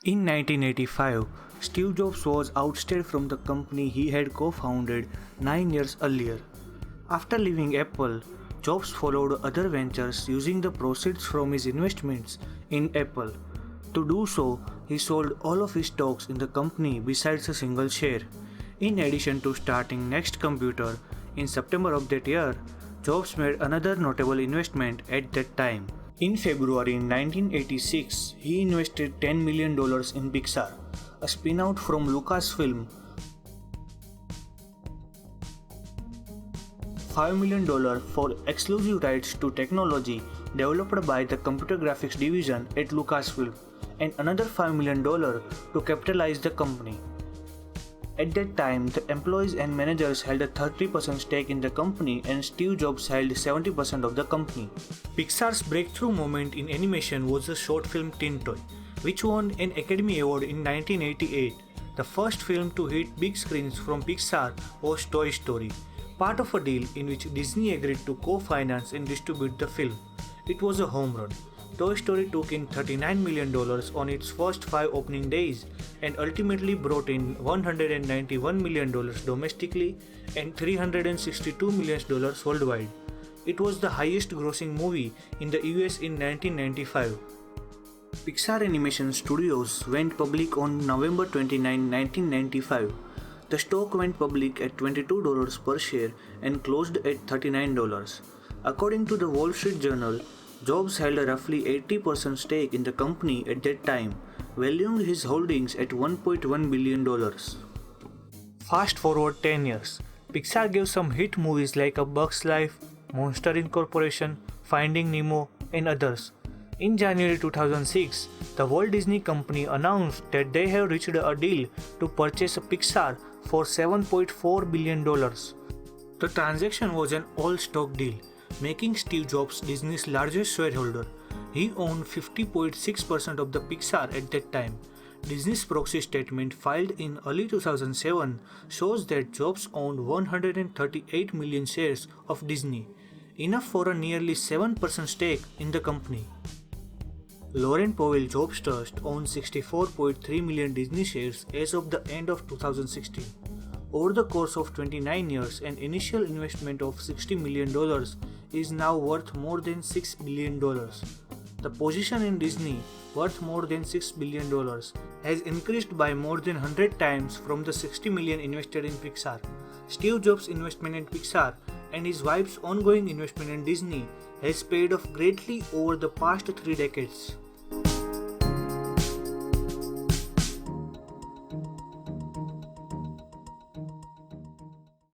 In 1985, Steve Jobs was ousted from the company he had co-founded 9 years earlier. After leaving Apple, Jobs followed other ventures using the proceeds from his investments in Apple. To do so, he sold all of his stocks in the company besides a single share. In addition to starting Next Computer in September of that year, Jobs made another notable investment at that time. In February 1986, he invested $10 million in Pixar, a spin-out from Lucasfilm. $5 million for exclusive rights to technology developed by the computer graphics division at Lucasfilm, and another $5 million to capitalize the company. At that time, the employees and managers held a 30% stake in the company and Steve Jobs held 70% of the company. Pixar's breakthrough moment in animation was the short film Tin Toy, which won an Academy Award in 1988. The first film to hit big screens from Pixar was Toy Story, part of a deal in which Disney agreed to co-finance and distribute the film. It was a home run. Toy Story took in $39 million on its first 5 opening days and ultimately brought in $191 million domestically and $362 million worldwide. It was the highest grossing movie in the US in 1995. Pixar Animation Studios went public on November 29, 1995. The stock went public at $22 per share and closed at $39. According to the Wall Street Journal, Jobs held a roughly 80% stake in the company at that time, valuing his holdings at $1.1 billion. Fast forward 10 years, Pixar gave some hit movies like A Bug's Life, Monster Inc., Finding Nemo, and others. In January 2006, the Walt Disney Company announced that they have reached a deal to purchase Pixar for $7.4 billion. The transaction was an all-stock deal, making Steve Jobs Disney's largest shareholder. He owned 50.6% of the Pixar at that time. Disney's proxy statement filed in early 2007 shows that Jobs owned 138 million shares of Disney, enough for a nearly 7% stake in the company. Lauren Powell Jobs Trust owns 64.3 million Disney shares as of the end of 2016. Over the course of 29 years, an initial investment of $60 million is now worth more than $6 billion. The position in Disney, worth more than $6 billion, has increased by more than 100 times from the $60 million invested in Pixar. Steve Jobs' investment in Pixar and his wife's ongoing investment in Disney has paid off greatly over the past 3 decades.